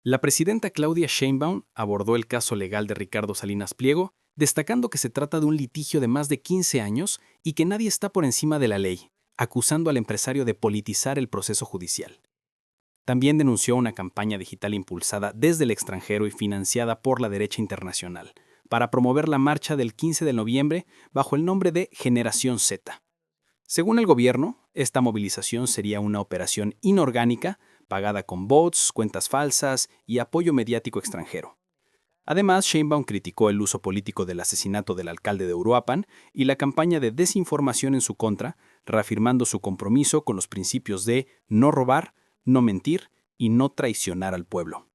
La presidenta Claudia Sheinbaum abordó el caso legal de Ricardo Salinas Pliego, destacando que se trata de un litigio de más de 15 años y que nadie está por encima de la ley, acusando al empresario de politizar el proceso judicial. También denunció una campaña digital impulsada desde el extranjero y financiada por la derecha internacional, para promover la marcha del 15 de noviembre bajo el nombre de Generación Z. Según el gobierno, esta movilización sería una operación inorgánica, pagada con bots, cuentas falsas y apoyo mediático extranjero. Además, Sheinbaum criticó el uso político del asesinato del alcalde de Uruapan y la campaña de desinformación en su contra, reafirmando su compromiso con los principios de no robar, no mentir y no traicionar al pueblo.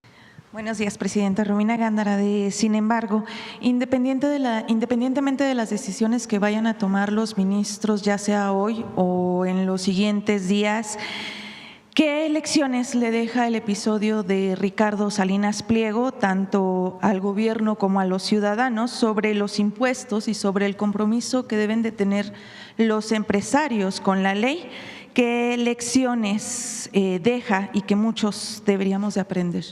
Buenos días, presidenta. Romina Gándara. Sin embargo, independientemente de las decisiones que vayan a tomar los ministros, ya sea hoy o en los siguientes días, ¿qué lecciones le deja el episodio de Ricardo Salinas Pliego, tanto al gobierno como a los ciudadanos, sobre los impuestos y sobre el compromiso que deben de tener los empresarios con la ley? ¿Qué lecciones deja y que muchos deberíamos de aprender?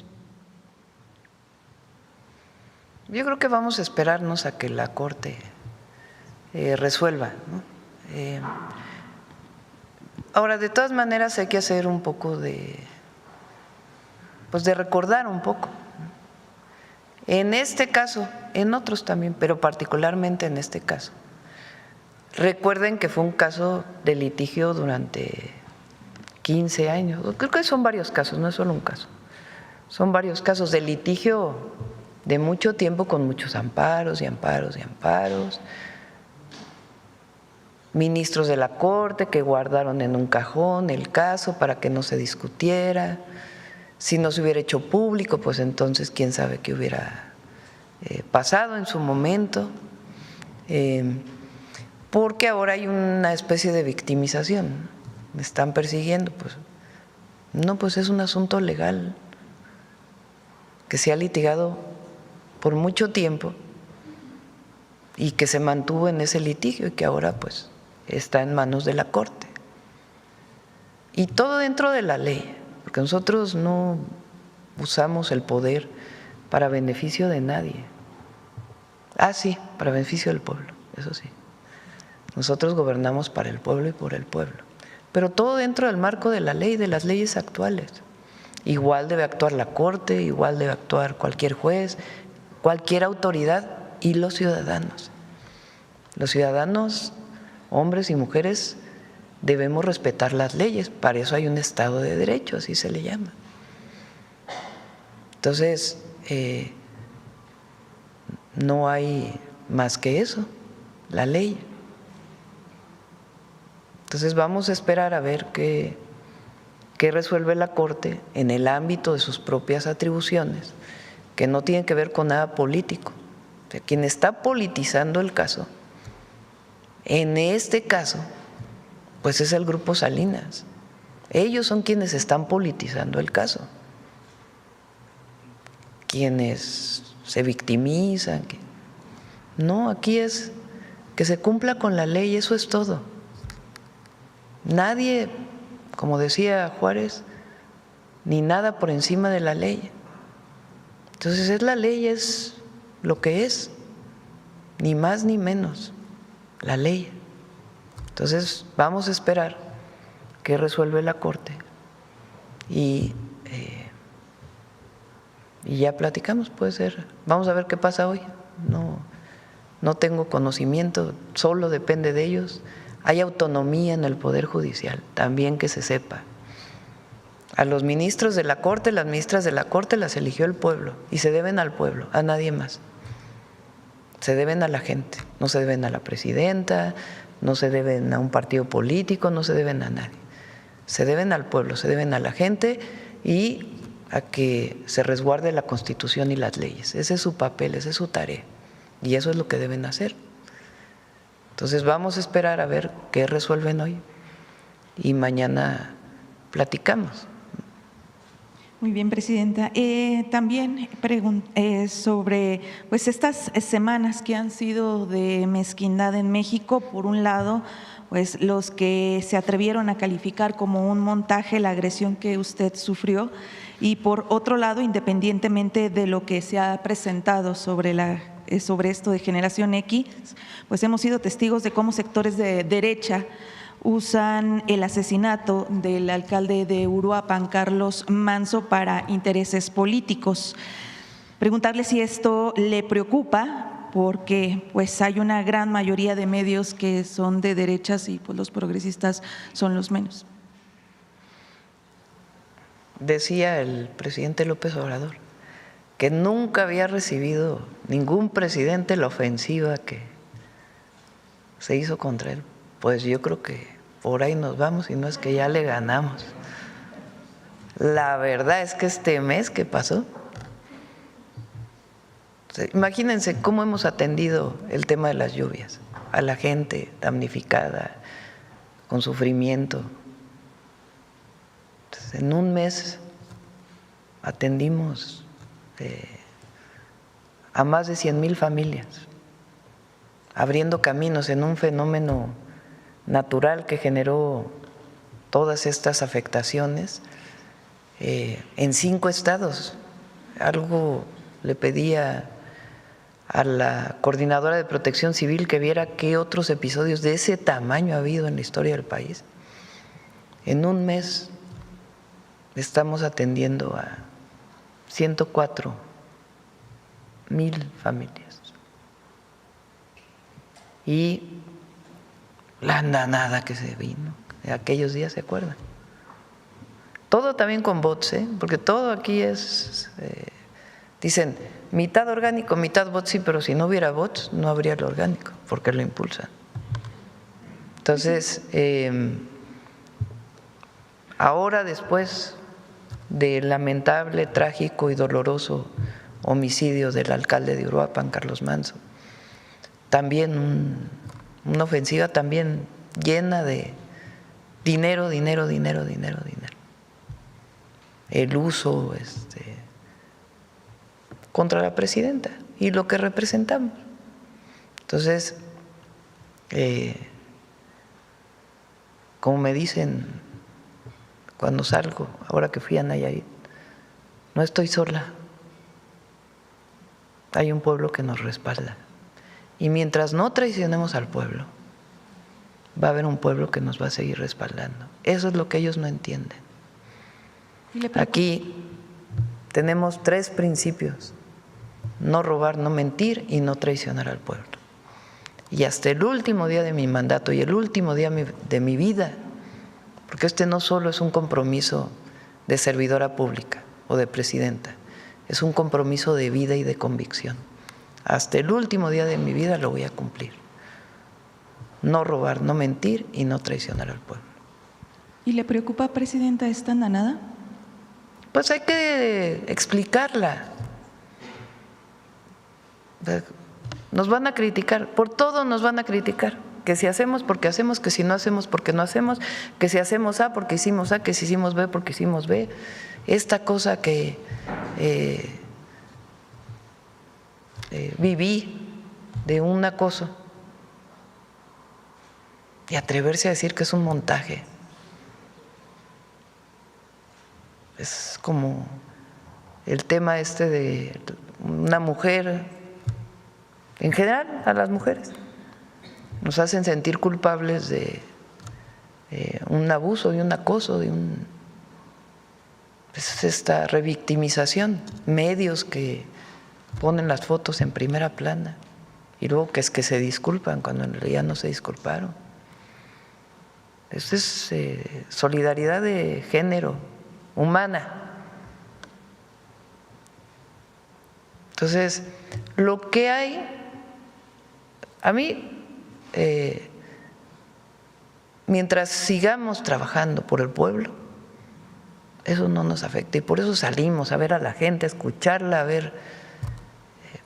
Yo creo que vamos a esperarnos a que la Corte resuelva, ¿no? Ahora, de todas maneras, hay que hacer un poco de recordar un poco. En este caso, en otros también, pero particularmente en este caso. Recuerden que fue un caso de litigio durante 15 años. Creo que son varios casos, no es solo un caso. Son varios casos de litigio de mucho tiempo, con muchos amparos y amparos y amparos, ministros de la Corte que guardaron en un cajón el caso para que no se discutiera. Si no se hubiera hecho público, pues entonces quién sabe qué hubiera pasado en su momento, porque ahora hay una especie de victimización, ¿no? Me están persiguiendo, pues no, pues es un asunto legal que se ha litigado por mucho tiempo y que se mantuvo en ese litigio y que ahora pues está en manos de la Corte. Y todo dentro de la ley, porque nosotros no usamos el poder para beneficio de nadie. Ah, sí, para beneficio del pueblo, eso sí. Nosotros gobernamos para el pueblo y por el pueblo, pero todo dentro del marco de la ley, de las leyes actuales. Igual debe actuar la Corte, igual debe actuar cualquier juez, cualquier autoridad y los ciudadanos. Los ciudadanos, hombres y mujeres, debemos respetar las leyes, para eso hay un Estado de Derecho, así se le llama. Entonces, no hay más que eso, la ley. Entonces vamos a esperar a ver qué resuelve la Corte en el ámbito de sus propias atribuciones, que no tienen que ver con nada político. O sea, quien está politizando el caso, en este caso, pues es el Grupo Salinas. Ellos son quienes están politizando el caso, quienes se victimizan. No, aquí es que se cumpla con la ley, eso es todo. Nadie, como decía Juárez, ni nada por encima de la ley. Entonces es la ley, es lo que es, ni más ni menos, la ley. Entonces vamos a esperar qué resuelve la Corte y ya platicamos, puede ser. Vamos a ver qué pasa hoy. No tengo conocimiento, solo depende de ellos. Hay autonomía en el Poder Judicial, también que se sepa. A los ministros de la Corte, las ministras de la Corte las eligió el pueblo y se deben al pueblo, a nadie más. Se deben a la gente, no se deben a la presidenta, no se deben a un partido político, no se deben a nadie. Se deben al pueblo, se deben a la gente y a que se resguarde la Constitución y las leyes. Ese es su papel, esa es su tarea y eso es lo que deben hacer. Entonces vamos a esperar a ver qué resuelven hoy y mañana platicamos. Muy bien, presidenta. También sobre pues estas semanas que han sido de mezquindad en México. Por un lado, pues los que se atrevieron a calificar como un montaje la agresión que usted sufrió, Y por otro lado, independientemente de lo que se ha presentado sobre esto de Generación X, pues hemos sido testigos de cómo sectores de derecha usan el asesinato del alcalde de Uruapan, Carlos Manzo, para intereses políticos. Preguntarle si esto le preocupa, porque pues hay una gran mayoría de medios que son de derechas y pues los progresistas son los menos. Decía el presidente López Obrador que nunca había recibido ningún presidente la ofensiva que se hizo contra él. Pues yo creo que por ahí nos vamos, y no es que ya le ganamos. La verdad es que este mes que pasó, imagínense cómo hemos atendido el tema de las lluvias, a la gente damnificada, con sufrimiento. Entonces, en un mes atendimos a más de 100,000 familias, abriendo caminos en un fenómeno natural que generó todas estas afectaciones en 5 estados. Algo le pedía a la Coordinadora de Protección Civil que viera qué otros episodios de ese tamaño ha habido en la historia del país. En un mes estamos atendiendo a 104,000 familias. Y la andanada que se vino de aquellos días, ¿se acuerdan? Todo también con bots, porque todo aquí es… dicen, mitad orgánico, mitad bots, sí, pero si no hubiera bots, no habría lo orgánico, porque lo impulsan. Entonces, ahora después del lamentable, trágico y doloroso homicidio del alcalde de Uruapan, Carlos Manzo, también una ofensiva también llena de dinero. El uso contra la presidenta y lo que representamos. Entonces, como me dicen cuando salgo, ahora que fui a Nayarit, no estoy sola, hay un pueblo que nos respalda. Y mientras no traicionemos al pueblo, va a haber un pueblo que nos va a seguir respaldando. Eso es lo que ellos no entienden. Aquí tenemos 3 principios: no robar, no mentir y no traicionar al pueblo. Y hasta el último día de mi mandato y el último día de mi vida, porque este no solo es un compromiso de servidora pública o de presidenta, es un compromiso de vida y de convicción. Hasta el último día de mi vida lo voy a cumplir. No robar, no mentir y no traicionar al pueblo. ¿Y le preocupa, presidenta, esta andanada? Pues hay que explicarla. Nos van a criticar, por todo nos van a criticar. Que si hacemos porque hacemos, que si no hacemos porque no hacemos, que si hacemos A porque hicimos A, que si hicimos B porque hicimos B. Esta cosa que viví de un acoso y atreverse a decir que es un montaje. Es como el tema de una mujer, en general a las mujeres, nos hacen sentir culpables de un abuso, de un acoso, es esta revictimización, medios que ponen las fotos en primera plana y luego que se disculpan cuando en realidad no se disculparon. Esto es solidaridad de género, humana. Entonces, lo que hay, a mí, mientras sigamos trabajando por el pueblo, eso no nos afecta y por eso salimos a ver a la gente, a escucharla, a ver,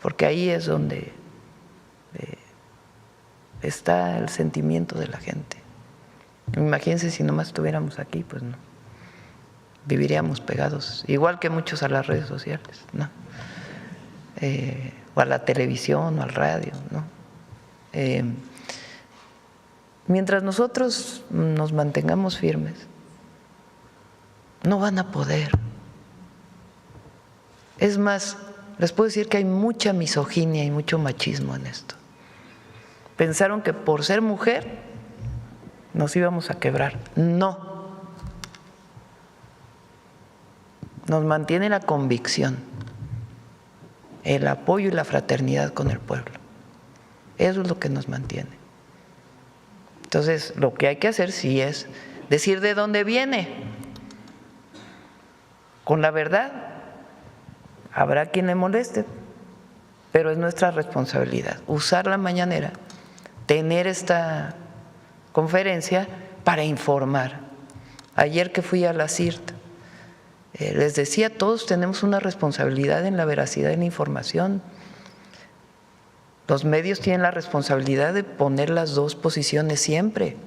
porque ahí es donde está el sentimiento de la gente. Imagínense si nomás estuviéramos aquí, pues no, viviríamos pegados, igual que muchos a las redes sociales, ¿no? O a la televisión o al radio, ¿no? Mientras nosotros nos mantengamos firmes, no van a poder Es más, les puedo decir que hay mucha misoginia y mucho machismo en esto. Pensaron que por ser mujer nos íbamos a quebrar. No. Nos mantiene la convicción, el apoyo y la fraternidad con el pueblo. Eso es lo que nos mantiene. Entonces, lo que hay que hacer sí es decir de dónde viene, con la verdad. Habrá quien le moleste, pero es nuestra responsabilidad usar la mañanera, tener esta conferencia para informar. Ayer que fui a la CIRT, les decía, todos tenemos una responsabilidad en la veracidad de la información. Los medios tienen la responsabilidad de poner las dos posiciones siempre,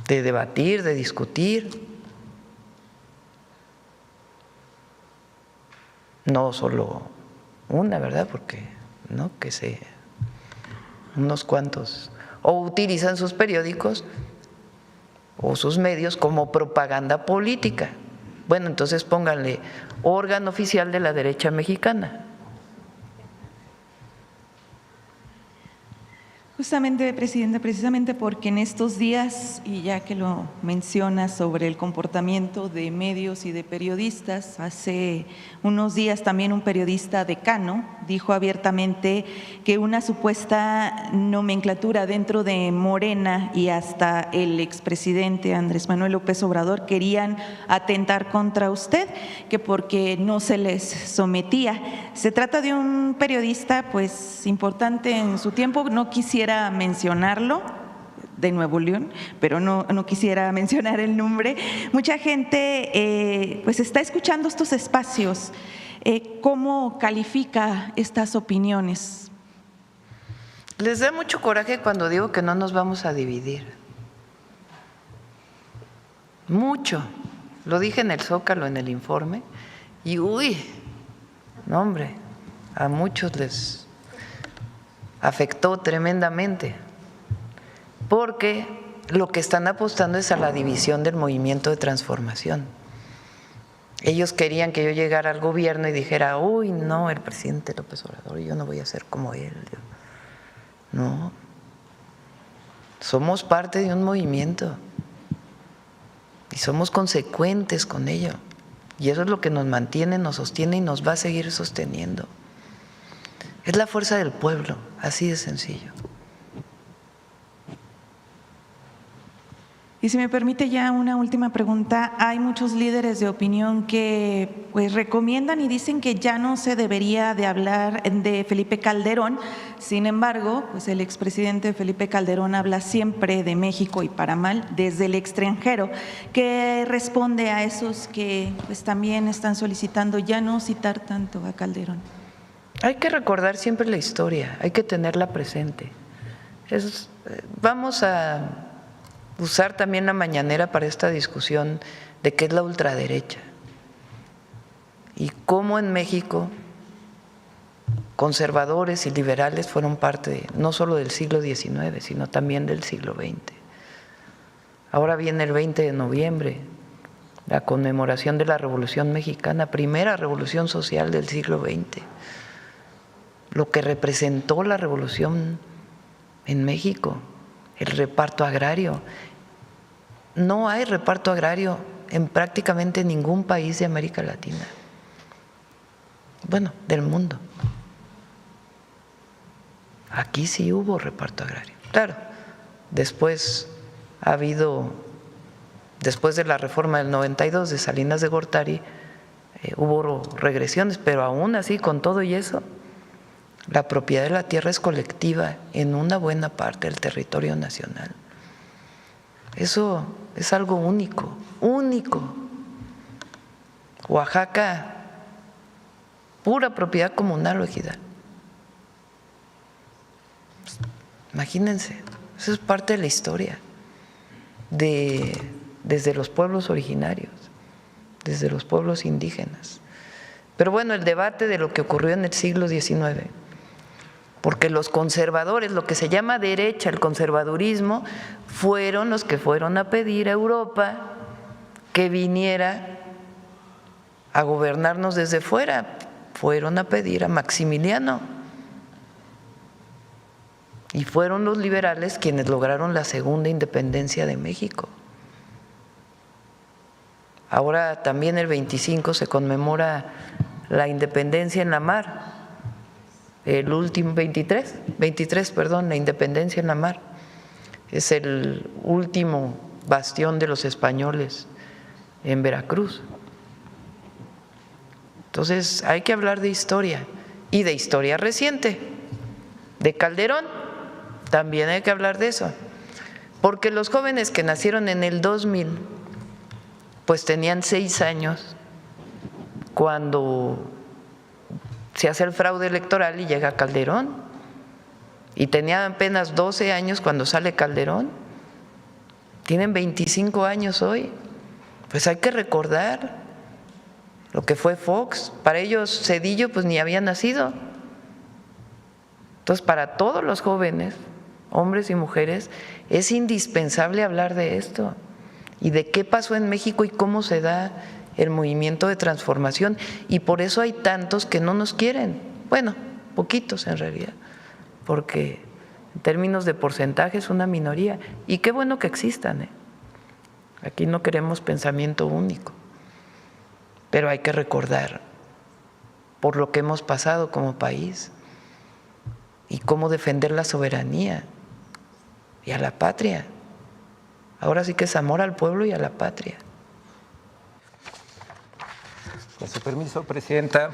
de debatir, de discutir. No solo una, ¿verdad? Porque no que se unos cuantos o utilizan sus periódicos o sus medios como propaganda política. Bueno, entonces pónganle órgano oficial de la derecha mexicana. Justamente, Presidenta, precisamente porque en estos días, y ya que lo menciona sobre el comportamiento de medios y de periodistas, hace unos días también un periodista decano dijo abiertamente que una supuesta nomenclatura dentro de Morena y hasta el expresidente Andrés Manuel López Obrador querían atentar contra usted, que porque no se les sometía. Se trata de un periodista pues importante en su tiempo, no quisiera mencionarlo, de Nuevo León, pero no quisiera mencionar el nombre. Mucha gente pues está escuchando estos espacios. ¿Cómo califica estas opiniones? Les da mucho coraje cuando digo que no nos vamos a dividir. Mucho. Lo dije en el Zócalo, en el informe, y uy, no hombre, a muchos les afectó tremendamente, porque lo que están apostando es a la división del movimiento de transformación. Ellos querían que yo llegara al gobierno y dijera, uy, no, el presidente López Obrador, yo no voy a ser como él. No, somos parte de un movimiento y somos consecuentes con ello. Y eso es lo que nos mantiene, nos sostiene y nos va a seguir sosteniendo. Es la fuerza del pueblo, así de sencillo. Y si me permite ya una última pregunta, hay muchos líderes de opinión que pues recomiendan y dicen que ya no se debería de hablar de Felipe Calderón. Sin embargo, pues el expresidente Felipe Calderón habla siempre de México y para mal desde el extranjero. ¿Qué responde a esos que pues también están solicitando ya no citar tanto a Calderón? Hay que recordar siempre la historia, hay que tenerla presente. Vamos a usar también la mañanera para esta discusión de qué es la ultraderecha y cómo en México conservadores y liberales fueron parte no solo del siglo XIX, sino también del siglo XX. Ahora viene el 20 de noviembre, la conmemoración de la Revolución Mexicana, primera revolución social del siglo XX. Lo que representó la revolución en México, el reparto agrario. No hay reparto agrario en prácticamente ningún país de América Latina, bueno, del mundo. Aquí sí hubo reparto agrario. Claro, después ha habido, después de la reforma del 92 de Salinas de Gortari, hubo regresiones, pero aún así, con todo y eso, la propiedad de la tierra es colectiva en una buena parte del territorio nacional. Eso es algo único, único. Oaxaca, pura propiedad comunal o ejidal. Imagínense, eso es parte de la historia, desde los pueblos originarios, desde los pueblos indígenas. Pero bueno, el debate de lo que ocurrió en el siglo XIX, porque los conservadores, lo que se llama derecha, el conservadurismo, fueron los que fueron a pedir a Europa que viniera a gobernarnos desde fuera, fueron a pedir a Maximiliano. Y fueron los liberales quienes lograron la segunda independencia de México. Ahora también el 25 se conmemora la independencia en la mar. El último 23, la independencia en la mar. Es el último bastión de los españoles en Veracruz. Entonces hay que hablar de historia y de historia reciente, de Calderón, también hay que hablar de eso, porque los jóvenes que nacieron en el 2000 pues tenían 6 años cuando se hace el fraude electoral y llega Calderón, y tenían apenas 12 años cuando sale Calderón, tienen 25 años hoy. Pues hay que recordar lo que fue Fox. Para ellos Zedillo pues ni había nacido. Entonces para todos los jóvenes, hombres y mujeres, es indispensable hablar de esto y de qué pasó en México y cómo se da el movimiento de transformación. Y por eso hay tantos que no nos quieren, bueno, poquitos en realidad, porque en términos de porcentaje es una minoría, y qué bueno que existan, ¿eh? Aquí no queremos pensamiento único, pero hay que recordar por lo que hemos pasado como país y cómo defender la soberanía y a la patria. Ahora sí que es amor al pueblo y a la patria. Con su permiso, Presidenta,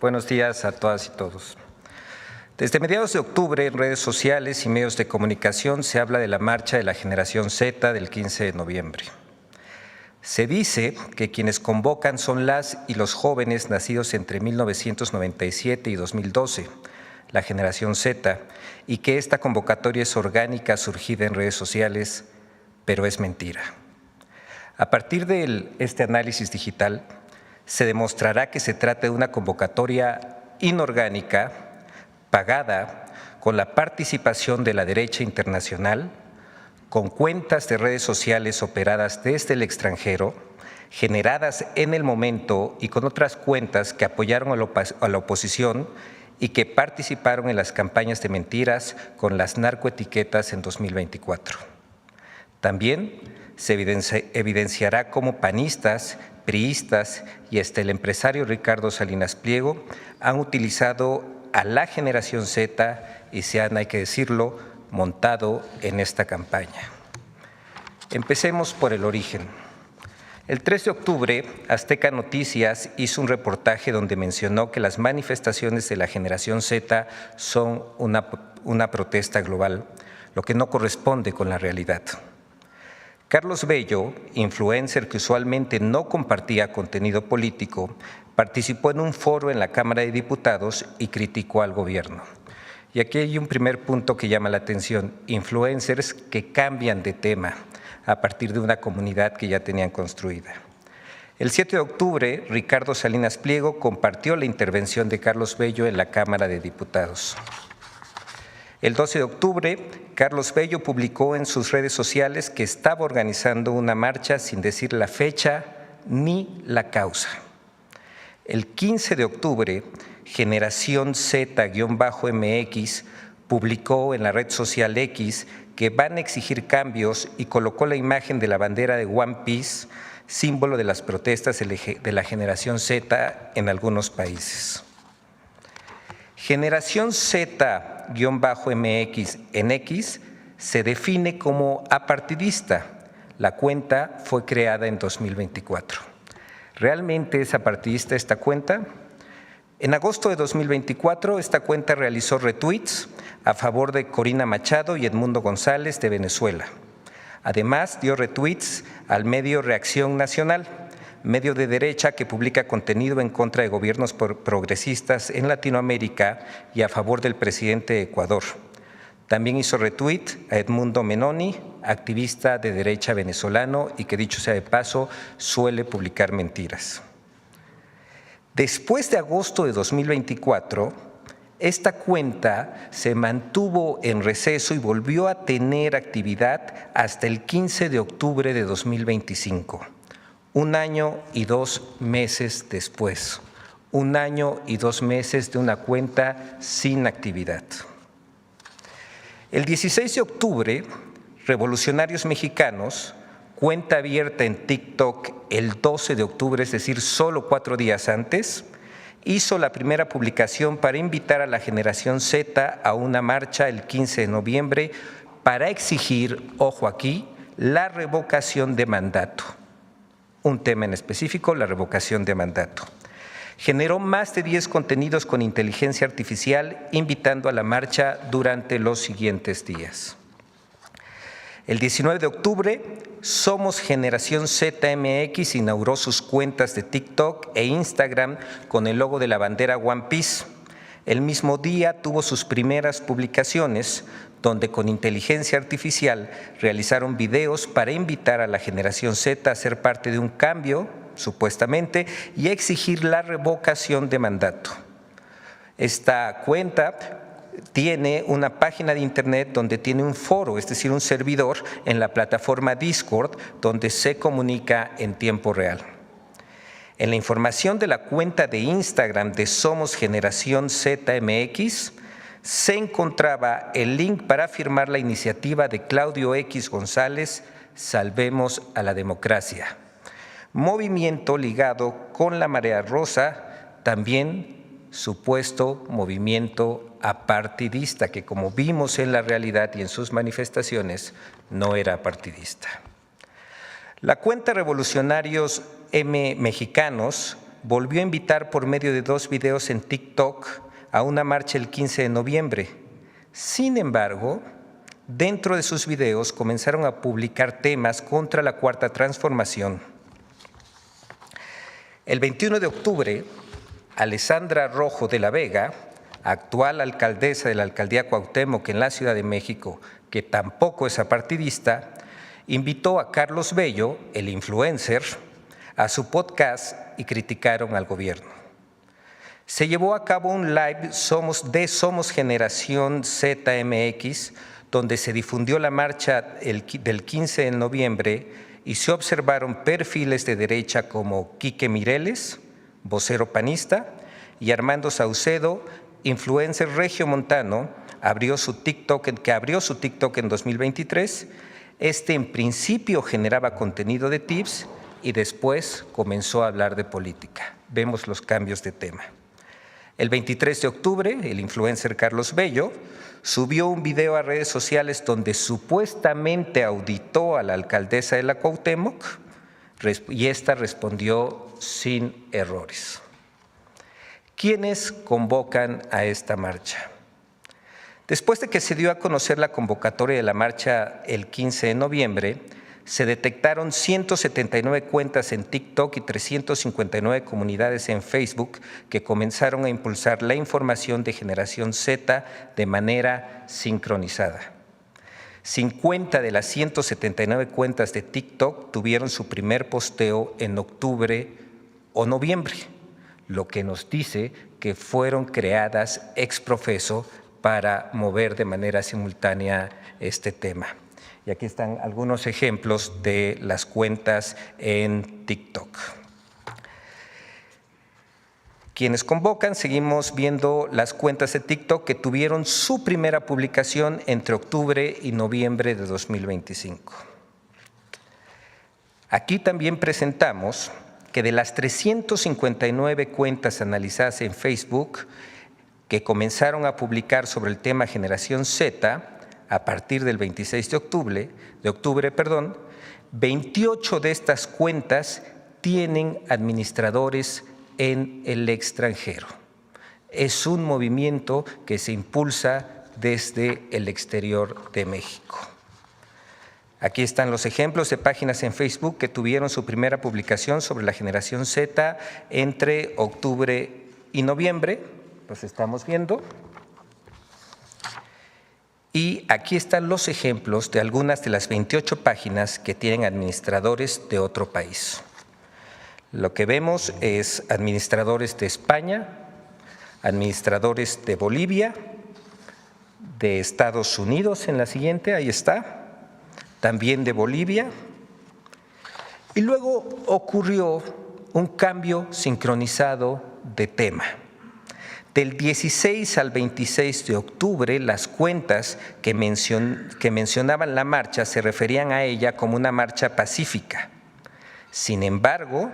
buenos días a todas y todos. Desde mediados de octubre, en redes sociales y medios de comunicación se habla de la marcha de la generación Z del 15 de noviembre. Se dice que quienes convocan son las y los jóvenes nacidos entre 1997 y 2012, la generación Z, y que esta convocatoria es orgánica, surgida en redes sociales, pero es mentira. A partir de este análisis digital, se demostrará que se trata de una convocatoria inorgánica, pagada con la participación de la derecha internacional, con cuentas de redes sociales operadas desde el extranjero, generadas en el momento y con otras cuentas que apoyaron a la oposición y que participaron en las campañas de mentiras con las narcoetiquetas en 2024. También se evidenciará cómo panistas, priistas y hasta el empresario Ricardo Salinas Pliego han utilizado a la generación Z y se han, hay que decirlo, montado en esta campaña. Empecemos por el origen. El 3 de octubre, Azteca Noticias hizo un reportaje donde mencionó que las manifestaciones de la generación Z son una protesta global, lo que no corresponde con la realidad. Carlos Bello, influencer que usualmente no compartía contenido político, participó en un foro en la Cámara de Diputados y criticó al gobierno. Y aquí hay un primer punto que llama la atención: influencers que cambian de tema a partir de una comunidad que ya tenían construida. El 7 de octubre, Ricardo Salinas Pliego compartió la intervención de Carlos Bello en la Cámara de Diputados. El 12 de octubre, Carlos Bello publicó en sus redes sociales que estaba organizando una marcha sin decir la fecha ni la causa. El 15 de octubre, Generación Z-MX publicó en la red social X que van a exigir cambios y colocó la imagen de la bandera de One Piece, símbolo de las protestas de la generación Z en algunos países. Generación Z-MX en X se define como apartidista. La cuenta fue creada en 2024. ¿Realmente es apartidista esta cuenta? En agosto de 2024, esta cuenta realizó retweets a favor de Corina Machado y Edmundo González de Venezuela. Además, dio retweets al medio Reacción Nacional, medio de derecha que publica contenido en contra de gobiernos progresistas en Latinoamérica y a favor del presidente de Ecuador. También hizo retweet a Edmundo Menoni, activista de derecha venezolano y que, dicho sea de paso, suele publicar mentiras. Después de agosto de 2024, esta cuenta se mantuvo en receso y volvió a tener actividad hasta el 15 de octubre de 2025. Un año y 2 meses después. Un año y 2 meses de una cuenta sin actividad. El 16 de octubre, Revolucionarios Mexicanos, cuenta abierta en TikTok el 12 de octubre, es decir, solo 4 días antes, hizo la primera publicación para invitar a la generación Z a una marcha el 15 de noviembre para exigir, ojo aquí, la revocación de mandato. Un tema en específico, la revocación de mandato. Generó más de 10 contenidos con inteligencia artificial invitando a la marcha durante los siguientes días. El 19 de octubre, Somos Generación ZMX inauguró sus cuentas de TikTok e Instagram con el logo de la bandera One Piece. El mismo día tuvo sus primeras publicaciones, donde con inteligencia artificial realizaron videos para invitar a la generación Z a ser parte de un cambio, supuestamente, y exigir la revocación de mandato. Esta cuenta tiene una página de internet donde tiene un foro, es decir, un servidor en la plataforma Discord, donde se comunica en tiempo real. En la información de la cuenta de Instagram de Somos Generación ZMX, se encontraba el link para firmar la iniciativa de Claudio X González, Salvemos a la Democracia. Movimiento ligado con la Marea Rosa, también supuesto movimiento apartidista, que como vimos en la realidad y en sus manifestaciones, no era partidista. La cuenta Revolucionarios Mexicanos volvió a invitar por medio de 2 videos en TikTok a una marcha el 15 de noviembre. Sin embargo, dentro de sus videos comenzaron a publicar temas contra la Cuarta Transformación. El 21 de octubre, Alessandra Rojo de la Vega, actual alcaldesa de la Alcaldía Cuauhtémoc en la Ciudad de México, que tampoco es apartidista, invitó a Carlos Bello, el influencer, a su podcast y criticaron al gobierno. Se llevó a cabo un live Somos Generación ZMX, donde se difundió la marcha del 15 de noviembre y se observaron perfiles de derecha como Quique Mireles, vocero panista, y Armando Saucedo, influencer regiomontano, que abrió su TikTok en 2023. En principio generaba contenido de tips y después comenzó a hablar de política. Vemos los cambios de tema. El 23 de octubre, el influencer Carlos Bello subió un video a redes sociales donde supuestamente auditó a la alcaldesa de la Cuauhtémoc y esta respondió sin errores. ¿Quiénes convocan a esta marcha? Después de que se dio a conocer la convocatoria de la marcha el 15 de noviembre, se detectaron 179 cuentas en TikTok y 359 comunidades en Facebook que comenzaron a impulsar la información de Generación Z de manera sincronizada. 50 de las 179 cuentas de TikTok tuvieron su primer posteo en octubre o noviembre, lo que nos dice que fueron creadas ex profeso para mover de manera simultánea este tema. Y aquí están algunos ejemplos de las cuentas en TikTok. Quienes convocan, seguimos viendo las cuentas de TikTok que tuvieron su primera publicación entre octubre y noviembre de 2025. Aquí también presentamos que de las 359 cuentas analizadas en Facebook que comenzaron a publicar sobre el tema Generación Z, a partir del 26 de octubre, 28 de estas cuentas tienen administradores en el extranjero. Es un movimiento que se impulsa desde el exterior de México. Aquí están los ejemplos de páginas en Facebook que tuvieron su primera publicación sobre la Generación Z entre octubre y noviembre. Los estamos viendo. Y aquí están los ejemplos de algunas de las 28 páginas que tienen administradores de otro país. Lo que vemos es administradores de España, administradores de Bolivia, de Estados Unidos en la siguiente, ahí está, también de Bolivia, Y luego ocurrió un cambio sincronizado de tema. Del 16 al 26 de octubre, las cuentas que mencionaban la marcha se referían a ella como una marcha pacífica. Sin embargo,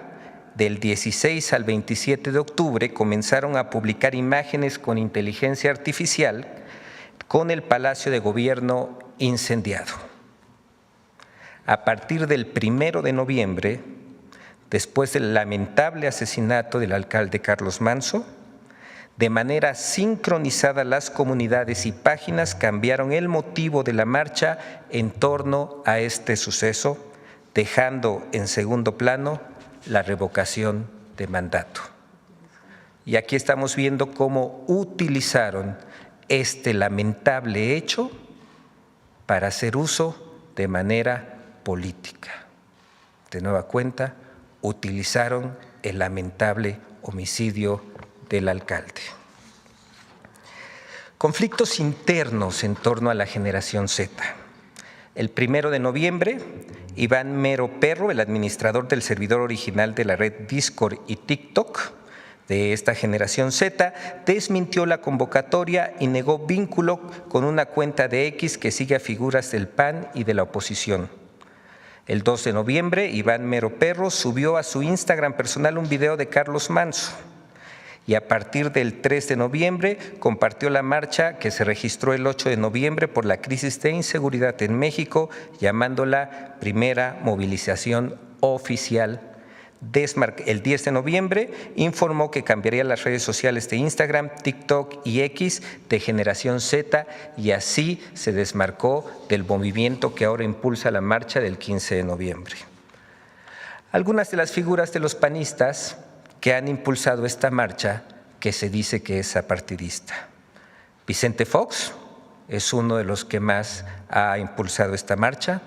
del 16 al 27 de octubre comenzaron a publicar imágenes con inteligencia artificial con el Palacio de Gobierno incendiado. A partir del 1 de noviembre, después del lamentable asesinato del alcalde Carlos Manso, de manera sincronizada las comunidades y páginas cambiaron el motivo de la marcha en torno a este suceso, dejando en segundo plano la revocación de mandato. Y aquí estamos viendo cómo utilizaron este lamentable hecho para hacer uso de manera política. De nueva cuenta, utilizaron el lamentable homicidio del alcalde. Conflictos internos en torno a la generación Z. El 1 de noviembre, Iván Mero Perro, el administrador del servidor original de la red Discord y TikTok de esta generación Z, desmintió la convocatoria y negó vínculo con una cuenta de X que sigue a figuras del PAN y de la oposición. El 2 de noviembre, Iván Mero Perro subió a su Instagram personal un video de Carlos Manso. Y a partir del 3 de noviembre compartió la marcha que se registró el 8 de noviembre por la crisis de inseguridad en México, llamándola primera movilización oficial. El 10 de noviembre informó que cambiaría las redes sociales de Instagram, TikTok y X de generación Z y así se desmarcó del movimiento que ahora impulsa la marcha del 15 de noviembre. Algunas de las figuras de los panistas que han impulsado esta marcha, que se dice que es apartidista. Vicente Fox es uno de los que más ha impulsado esta marcha.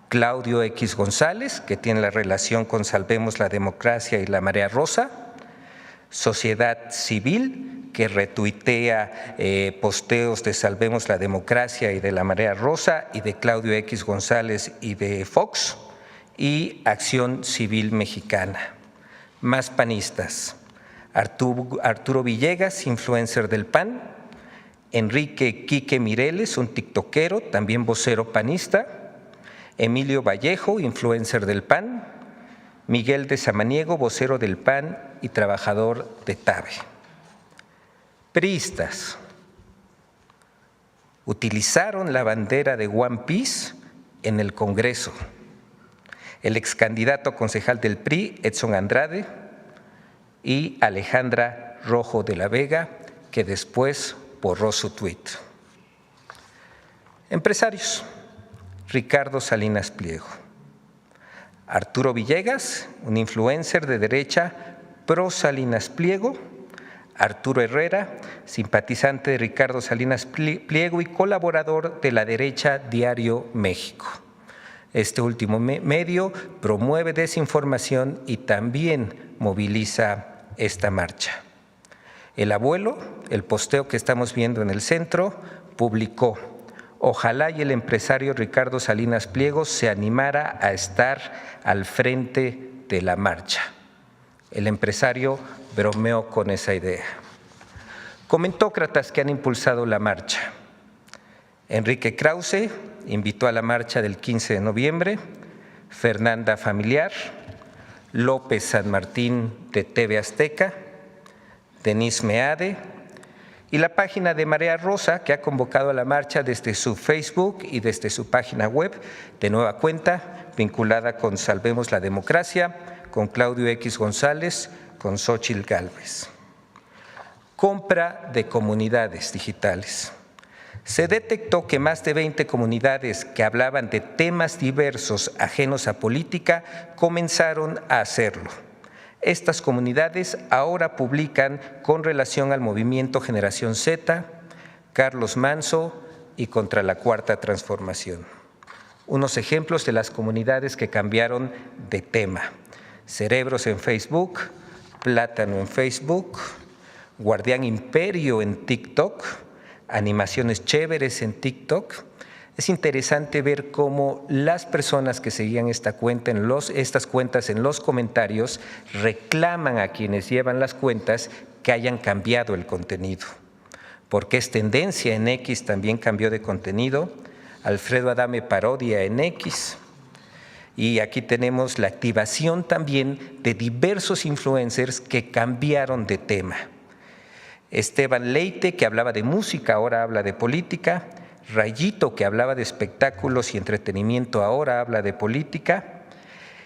Claudio X González, que tiene la relación con Salvemos la Democracia y la Marea Rosa. Sociedad Civil, que retuitea posteos de Salvemos la Democracia y de la Marea Rosa y de Claudio X González y de Fox. Y Acción Civil Mexicana. Más panistas, Arturo Villegas, influencer del PAN, Enrique Quique Mireles, un tiktokero, también vocero panista, Emilio Vallejo, influencer del PAN, Miguel de Samaniego, vocero del PAN y trabajador de TABE. Priistas, utilizaron la bandera de One Piece en el Congreso. El excandidato concejal del PRI, Edson Andrade, y Alejandra Rojo de la Vega, que después borró su tuit. Empresarios, Ricardo Salinas Pliego. Arturo Villegas, un influencer de derecha pro Salinas Pliego. Arturo Herrera, simpatizante de Ricardo Salinas Pliego y colaborador de la derecha Diario México. Este último medio promueve desinformación y también moviliza esta marcha. El abuelo, el posteo que estamos viendo en el centro, publicó: ojalá y el empresario Ricardo Salinas Pliego se animara a estar al frente de la marcha. El empresario bromeó con esa idea. Comentócratas que han impulsado la marcha. Enrique Krause invitó a la marcha del 15 de noviembre, Fernanda Familiar, López San Martín de TV Azteca, Denise Meade y la página de Marea Rosa, que ha convocado a la marcha desde su Facebook y desde su página web, de nueva cuenta, vinculada con Salvemos la Democracia, con Claudio X González, con Xóchitl Gálvez. Compra de comunidades digitales. Se detectó que más de 20 comunidades que hablaban de temas diversos ajenos a política comenzaron a hacerlo. Estas comunidades ahora publican con relación al movimiento Generación Z, Carlos Manso y contra la Cuarta Transformación. Unos ejemplos de las comunidades que cambiaron de tema: Cerebros en Facebook, Plátano en Facebook, Guardián Imperio en TikTok, Animaciones Chéveres en TikTok, es interesante ver cómo las personas que seguían estas cuentas en los comentarios reclaman a quienes llevan las cuentas que hayan cambiado el contenido. Porque es tendencia en X, también cambió de contenido. Alfredo Adame parodia en X. Y aquí tenemos la activación también de diversos influencers que cambiaron de tema. Esteban Leite, que hablaba de música, ahora habla de política. Rayito, que hablaba de espectáculos y entretenimiento, ahora habla de política.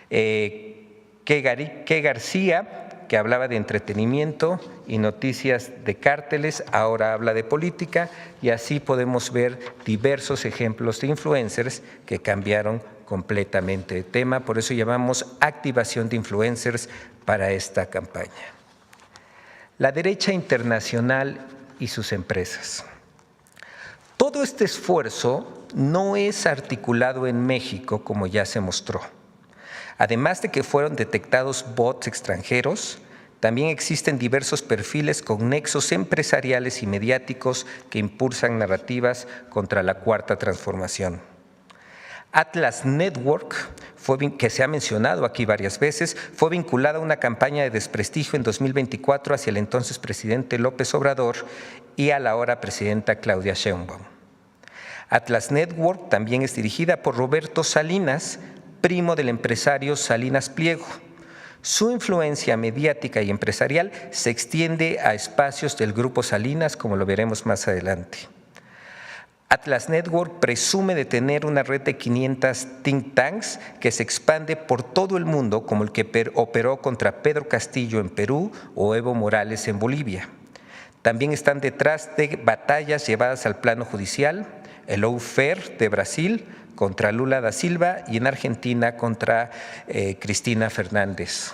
Que García, que hablaba de entretenimiento y noticias de cárteles, ahora habla de política, y así podemos ver diversos ejemplos de influencers que cambiaron completamente de tema. Por eso llamamos activación de influencers para esta campaña. La derecha internacional y sus empresas. Todo este esfuerzo no es articulado en México, como ya se mostró. Además de que fueron detectados bots extranjeros, también existen diversos perfiles con nexos empresariales y mediáticos que impulsan narrativas contra la Cuarta Transformación. Atlas Network, que se ha mencionado aquí varias veces, fue vinculada a una campaña de desprestigio en 2024 hacia el entonces presidente López Obrador y a la ahora presidenta Claudia Sheinbaum. Atlas Network también es dirigida por Roberto Salinas, primo del empresario Salinas Pliego. Su influencia mediática y empresarial se extiende a espacios del Grupo Salinas, como lo veremos más adelante. Atlas Network presume de tener una red de 500 think tanks que se expande por todo el mundo, como el que operó contra Pedro Castillo en Perú o Evo Morales en Bolivia. También están detrás de batallas llevadas al plano judicial, el lawfare de Brasil contra Lula da Silva y en Argentina contra Cristina Fernández.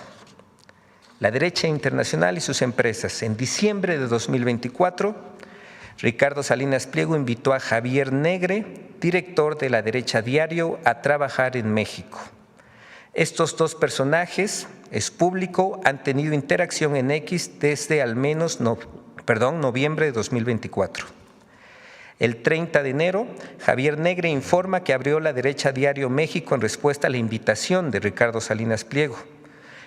La derecha internacional y sus empresas. En diciembre de 2024, Ricardo Salinas Pliego invitó a Javier Negre, director de La Derecha Diario, a trabajar en México. Estos dos personajes, es público, han tenido interacción en X desde al menos noviembre de 2024. El 30 de enero, Javier Negre informa que abrió La Derecha Diario México en respuesta a la invitación de Ricardo Salinas Pliego.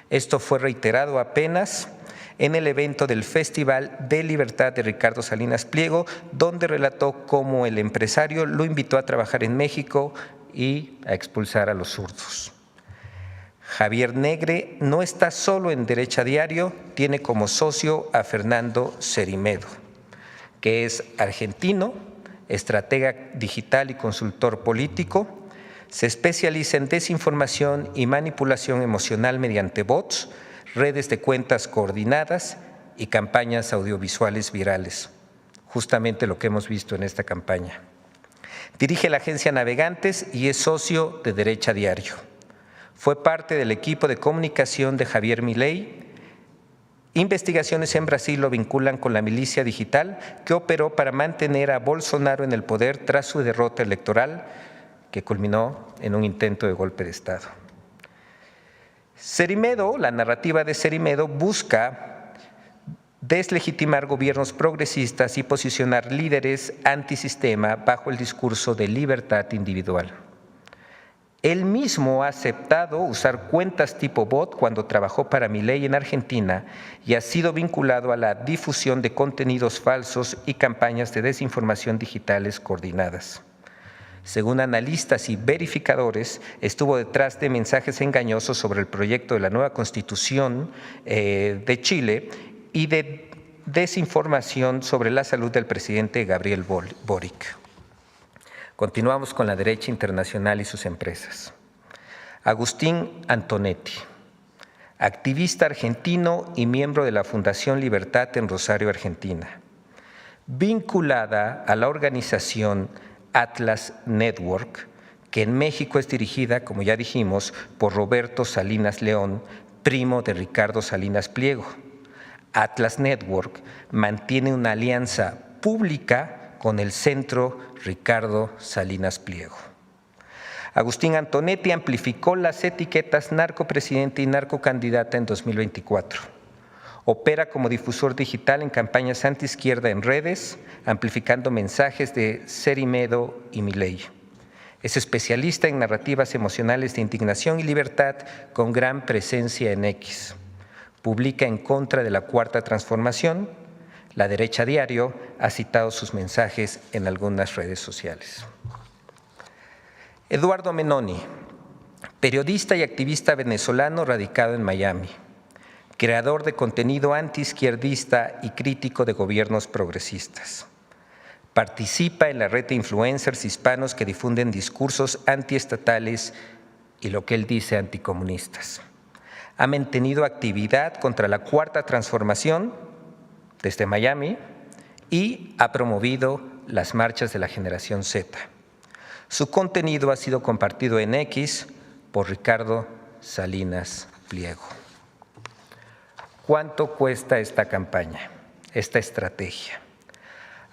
Esto fue reiterado apenas en el evento del Festival de Libertad de Ricardo Salinas Pliego, donde relató cómo el empresario lo invitó a trabajar en México y a expulsar a los zurdos. Javier Negre no está solo en Derecha Diario, tiene como socio a Fernando Cerimedo, que es argentino, estratega digital y consultor político. Se especializa en desinformación y manipulación emocional mediante bots, redes de cuentas coordinadas y campañas audiovisuales virales, justamente lo que hemos visto en esta campaña. Dirige la agencia Navegantes y es socio de Derecha Diario. Fue parte del equipo de comunicación de Javier Milei. Investigaciones en Brasil lo vinculan con la milicia digital que operó para mantener a Bolsonaro en el poder tras su derrota electoral, que culminó en un intento de golpe de Estado. Cerimedo, la narrativa de Cerimedo busca deslegitimar gobiernos progresistas y posicionar líderes antisistema bajo el discurso de libertad individual. Él mismo ha aceptado usar cuentas tipo bot cuando trabajó para Milei en Argentina y ha sido vinculado a la difusión de contenidos falsos y campañas de desinformación digitales coordinadas. Según analistas y verificadores, estuvo detrás de mensajes engañosos sobre el proyecto de la nueva Constitución de Chile y de desinformación sobre la salud del presidente Gabriel Boric. Continuamos con la derecha internacional y sus empresas. Agustín Antonetti, activista argentino y miembro de la Fundación Libertad en Rosario, Argentina, vinculada a la organización Atlas Network, que en México es dirigida, como ya dijimos, por Roberto Salinas León, primo de Ricardo Salinas Pliego. Atlas Network mantiene una alianza pública con el Centro Ricardo Salinas Pliego. Agustín Antonetti amplificó las etiquetas narcopresidente y narcocandidata en 2024. Opera como difusor digital en campañas antiizquierda en redes, amplificando mensajes de Cerimedo y Milei. Es especialista en narrativas emocionales de indignación y libertad con gran presencia en X. Publica en contra de la Cuarta Transformación. La Derecha Diario ha citado sus mensajes en algunas redes sociales. Eduardo Menoni, periodista y activista venezolano radicado en Miami, creador de contenido antiizquierdista y crítico de gobiernos progresistas. Participa en la red de influencers hispanos que difunden discursos antiestatales y lo que él dice anticomunistas. Ha mantenido actividad contra la Cuarta Transformación desde Miami y ha promovido las marchas de la generación Z. Su contenido ha sido compartido en X por Ricardo Salinas Pliego. ¿Cuánto cuesta esta campaña, esta estrategia?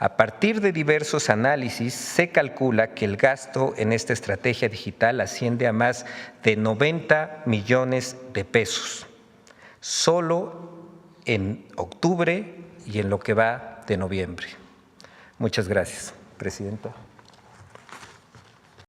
A partir de diversos análisis, se calcula que el gasto en esta estrategia digital asciende a más de 90 millones de pesos, solo en octubre y en lo que va de noviembre. Muchas gracias, Presidenta.